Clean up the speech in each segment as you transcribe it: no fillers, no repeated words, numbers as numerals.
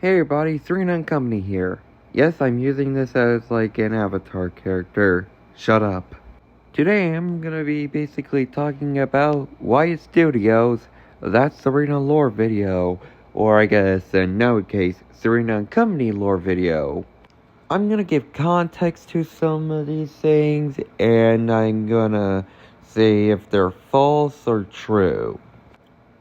Hey everybody, Serena and Company here. Yes, I'm using this as like an avatar character. Shut up. Today I'm gonna be basically talking about Wyatt Studios' That's Serena lore video, or I guess in no case, Serena and Company lore video. I'm gonna give context to some of these things, and I'm gonna say if they're false or true.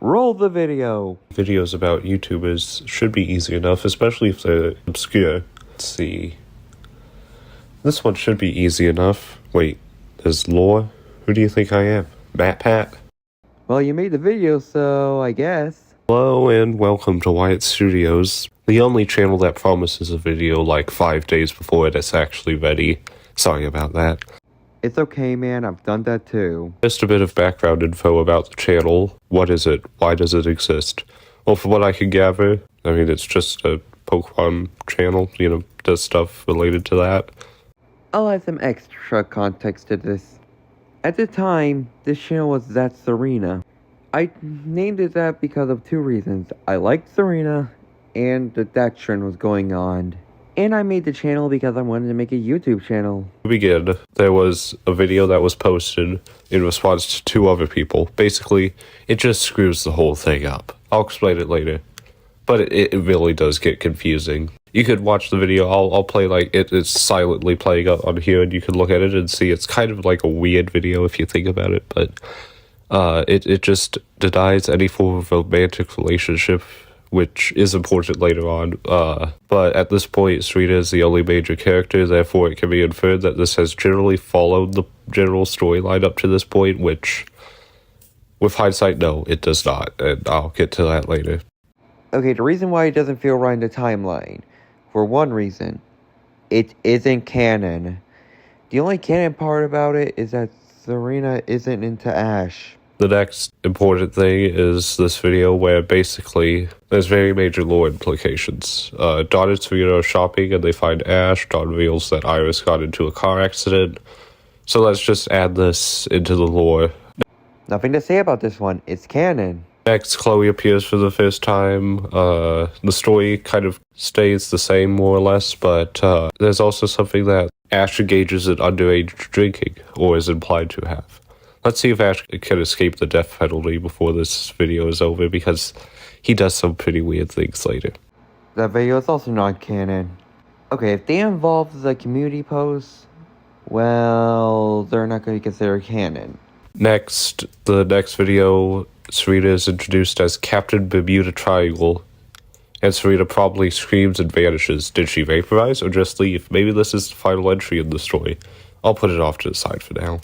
Roll the video! Videos about YouTubers should be easy enough, especially if they're obscure. Let's see. This one should be easy enough. Wait, there's lore? Who do you think I am? Matt Pat? Well, you made the video, so I guess. Hello and welcome to Wyatt Studios, the only channel that promises a video like 5 days before it's actually ready. Sorry about that. It's okay, man. I've done that too. Just a bit of background info about the channel. What is it? Why does it exist? Well, from what I can gather, I mean, it's just a Pokemon channel, does stuff related to that. I'll add some extra context to this. At the time, this channel was That's Serena. I named it that because of two reasons. I liked Serena, and that trend was going on. And I made the channel because I wanted to make a YouTube channel. To begin, there was a video that was posted in response to two other people. Basically, it just screws the whole thing up. I'll explain it later. But it really does get confusing. You could watch the video, I'll play like it's silently playing up on here, and you can look at it and see it's kind of like a weird video if you think about it, but it just denies any form of romantic relationship, which is important later on, but at this point, Serena is the only major character, therefore it can be inferred that this has generally followed the general storyline up to this point, which, with hindsight, no, it does not, and I'll get to that later. Okay, the reason why it doesn't feel right in the timeline, for one reason, it isn't canon. The only canon part about it is that Serena isn't into Ash. The next important thing is this video where basically there's very major lore implications. Dawn and Serena are shopping and they find Ash. Dawn reveals that Iris got into a car accident. So let's just add this into the lore. Nothing to say about this one, it's canon. Next, Chloe appears for the first time. The story kind of stays the same more or less, but there's also something that Ash engages in underage drinking, or is implied to have. Let's see if Ash can escape the death penalty before this video is over, because he does some pretty weird things later. That video is also not canon. Okay, if they involve the community posts, well, they're not going to be considered canon. Next, the next video, Serena is introduced as Captain Bermuda Triangle, and Serena probably screams and vanishes. Did she vaporize or just leave? Maybe this is the final entry in the story. I'll put it off to the side for now.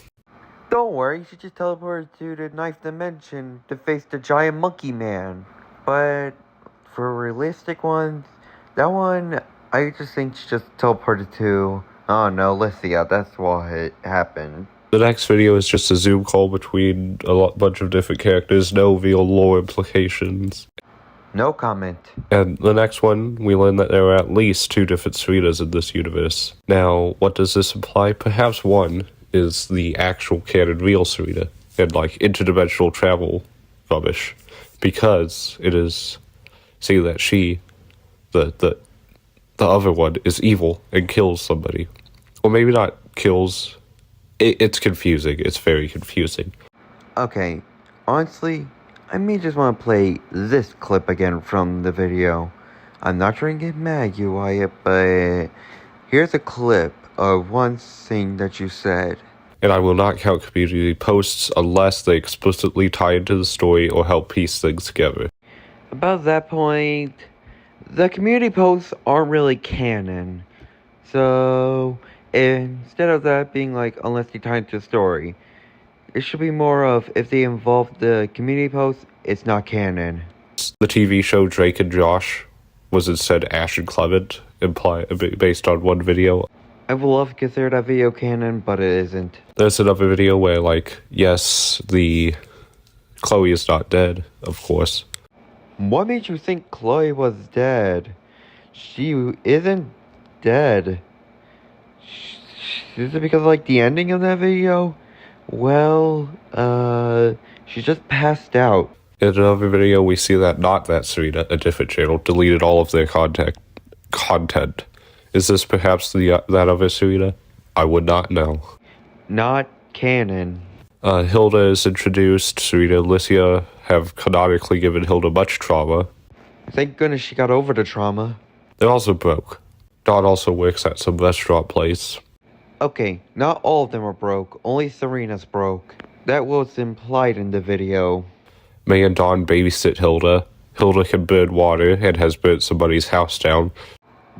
Don't worry, she just teleported to the ninth dimension to face the giant monkey man. But for realistic ones, that one, I just think she just teleported to, oh no, Lycia, that's what happened. The next video is just a Zoom call between bunch of different characters, no real lore implications. No comment. And the next one, we learn that there are at least 2 different Serenas in this universe. Now, what does this imply? Perhaps one is the actual canon real Serena, and like interdimensional travel rubbish, because it is saying that she, the other one, is evil and kills somebody. Or maybe not kills. It's confusing. It's very confusing. Okay, honestly, I may just want to play this clip again from the video. I'm not trying to get mad, you Wyatt, but here's a clip of one thing that you said. And I will not count community posts unless they explicitly tie into the story or help piece things together. About that point, the community posts aren't really canon. So, instead of that being like, unless they tie into the story, it should be more of, if they involve the community posts, it's not canon. The TV show Drake and Josh was instead Ash and Clement, based on one video. I would love to consider that video canon, but it isn't. There's another video where, like, yes, the Chloe is not dead, of course. What made you think Chloe was dead? She isn't dead. Is it because of, like, the ending of that video? Well, she just passed out. In another video, we see that not that Serena, a different channel, deleted all of their content. Is this perhaps that other Serena? I would not know. Not canon. Hilda is introduced. Serena and Alicia have canonically given Hilda much trauma. Thank goodness she got over the trauma. They're also broke. Dawn also works at some restaurant place. Okay, not all of them are broke. Only Serena's broke. That was implied in the video. May and Dawn babysit Hilda. Hilda can burn water and has burnt somebody's house down.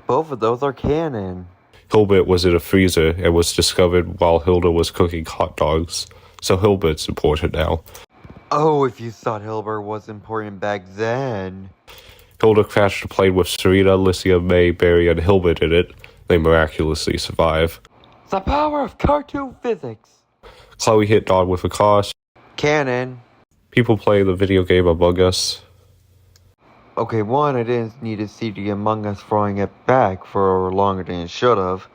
Both of those are canon. Hilbert was in a freezer and was discovered while Hilda was cooking hot dogs. So Hilbert's important now. Oh, if you thought Hilbert was important back then. Hilda crashed a plane with Serena, Alicia, May, Barry, and Hilbert in it. They miraculously survive. The power of cartoon physics. Chloe hit Dawn with a car. Canon. People play the video game Among Us. Okay, one, I didn't need to see the Among Us throwing it back for longer than it should have.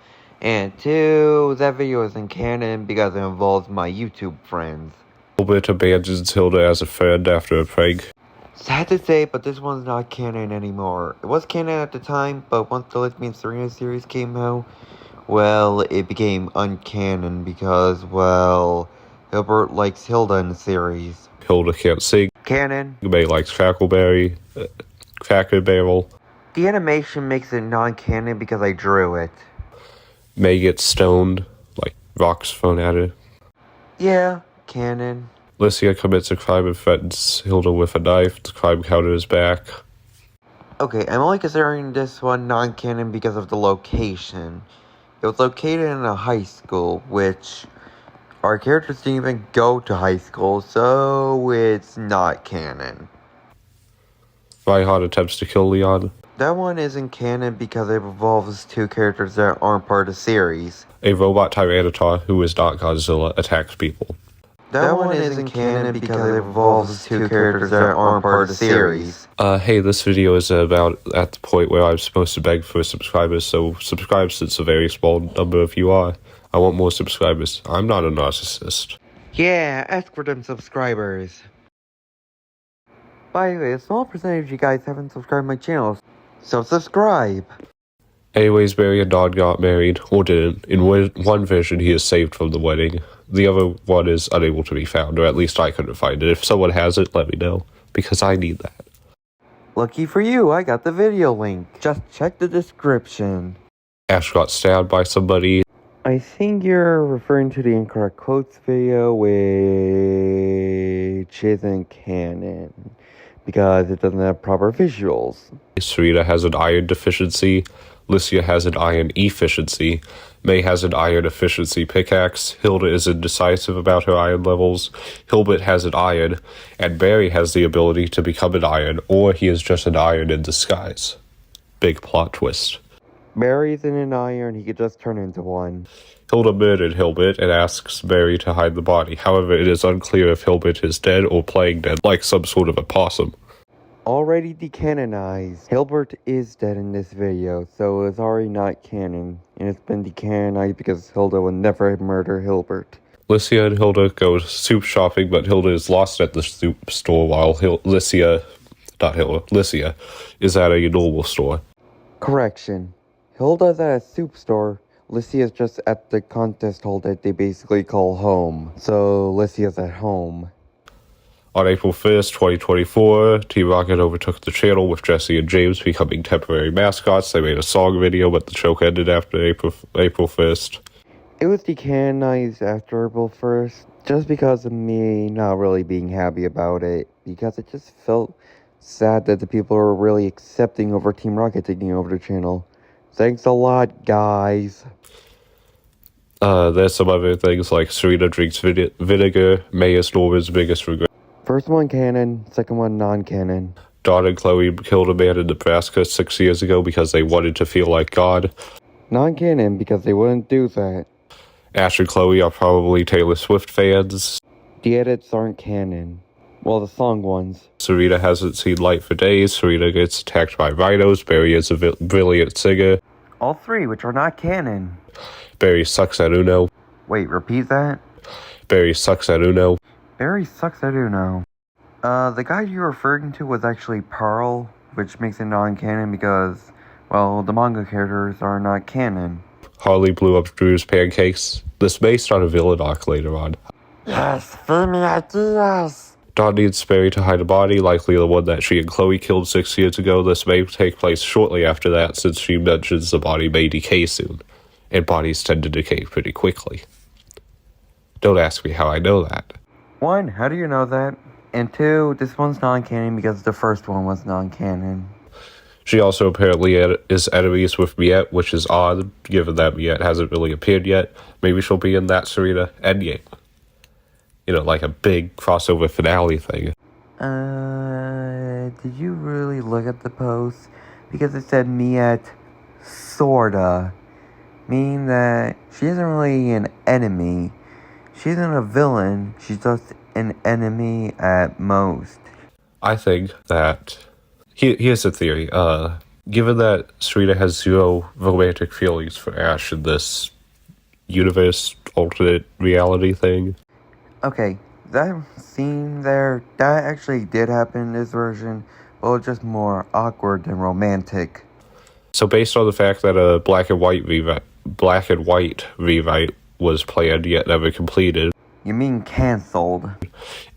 And two, that video isn't canon because it involves my YouTube friends. Hilbert abandons Hilda as a friend after a prank. Sad to say, but this one's not canon anymore. It was canon at the time, but once the Let Me and Serena series came out, well, it became uncanon because, well, Hilbert likes Hilda in the series. Hilda can't sing. Canon. May likes Cracker Barrel. The animation makes it non-canon because I drew it. May gets stoned, like rocks thrown at her. Yeah, canon. Alicia commits a crime and threatens Hilda with a knife. The crime counter is back. Okay, I'm only considering this one non-canon because of the location. It was located in a high school, which our characters didn't even go to high school, so it's not canon. Reinhardt attempts to kill Leon. That one isn't canon because it involves two characters that aren't part of the series. A robot Tyranitar, who is not Godzilla, attacks people. That one isn't canon because it involves two characters that aren't part of the series. Hey, this video is about at the point where I'm supposed to beg for subscribers, so subscribe since a very small number of you are. I want more subscribers. I'm not a narcissist. Yeah, ask for them subscribers. By the way, a small percentage of you guys haven't subscribed to my channel, so subscribe. Anyways, Barry and Dawn got married, or didn't. In one version, he is saved from the wedding. The other one is unable to be found, or at least I couldn't find it. If someone has it, let me know, because I need that. Lucky for you, I got the video link. Just check the description. Ash got stabbed by somebody. I think you're referring to the incorrect quotes video, which isn't canon, because it doesn't have proper visuals. Serena has an iron deficiency. Alicia has an iron efficiency. May has an iron efficiency pickaxe. Hilda is indecisive about her iron levels. Hilbert has an iron. And Barry has the ability to become an iron, or he is just an iron in disguise. Big plot twist. Barry's in an iron, he could just turn into one. Hilda murdered Hilbert and asks Barry to hide the body. However, it is unclear if Hilbert is dead or playing dead, like some sort of a possum. Already decanonized. Hilbert is dead in this video, so it's already not canon. And it's been decanonized because Hilda would never murder Hilbert. Alicia and Hilda go soup shopping, but Hilda is lost at the soup store while Alicia is at a normal store. Correction. Hilda's at a soup store. Lycia's just at the contest hall that they basically call home. So Lycia's at home. On April 1st, 2024, Team Rocket overtook the channel with Jesse and James becoming temporary mascots. They made a song video, but the joke ended after April 1st. It was decanonized after April 1st, just because of me not really being happy about it. Because it just felt sad that the people are really accepting over Team Rocket taking over the channel. Thanks a lot, guys. There's some other things like Serena drinks vinegar, May is Norman's biggest regret. First one canon, second one non-canon. Dawn and Chloe killed a man in Nebraska 6 years ago because they wanted to feel like God. Non-canon because they wouldn't do that. Ash and Chloe are probably Taylor Swift fans. The edits aren't canon. Well, the song ones. Serena hasn't seen light for days. Serena gets attacked by rhinos. Barry is a brilliant singer. All three, which are not canon. Barry sucks at Uno. Wait, repeat that? Barry sucks at Uno. Barry sucks at Uno. The guy you're referring to was actually Pearl, which makes it non-canon because, well, the manga characters are not canon. Harley blew up Drew's pancakes. This may start a villain arc later on. Yes, feed me ideas! Dawn needs Sperry to hide a body, likely the one that she and Chloe killed 6 years ago. This may take place shortly after that, since she mentions the body may decay soon, and bodies tend to decay pretty quickly. Don't ask me how I know that. 1, how do you know that? And 2, this one's non-canon because the first one was non-canon. She also apparently is enemies with Miette, which is odd, given that Miette hasn't really appeared yet. Maybe she'll be in that Serena endgame. You know, like a big crossover finale thing. Did you really look at the post? Because it said Miette, sorta. Meaning that she isn't really an enemy. She isn't a villain, she's just an enemy at most. I think that... Here's the theory. Given that Serena has zero romantic feelings for Ash in this universe, alternate reality thing... Okay, that scene there, that actually did happen in this version, but it was just more awkward than romantic. So based on the fact that a black and white rewrite was planned yet never completed... You mean cancelled?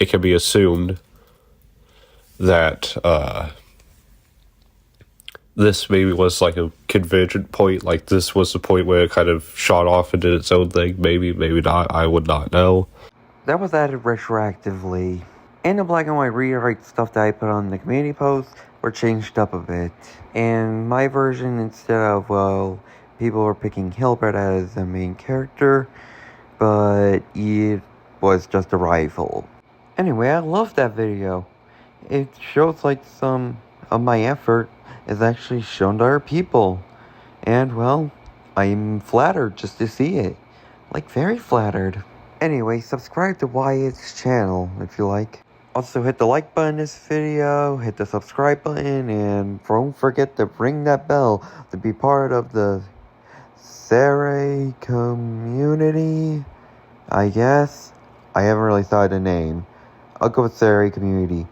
It can be assumed that this maybe was like a convergent point, like this was the point where it kind of shot off and did its own thing. Maybe not, I would not know. That was added retroactively. And the black and white rewrite stuff that I put on the community post were changed up a bit. And my version, instead of, well, people were picking Hilbert as the main character, but it was just a rival. Anyway, I love that video. It shows like some of my effort is actually shown to other people. And, well, I'm flattered just to see it. Like, very flattered. Anyway, subscribe to Wyatt's channel if you like. Also, hit the like button in this video, hit the subscribe button, and don't forget to ring that bell to be part of the Serena community, I guess. I haven't really thought of the name. I'll go with Serena community.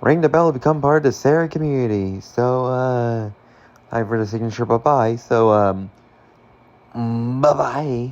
Ring the bell to become part of the Serena community. So, time for the signature bye-bye. So, bye-bye.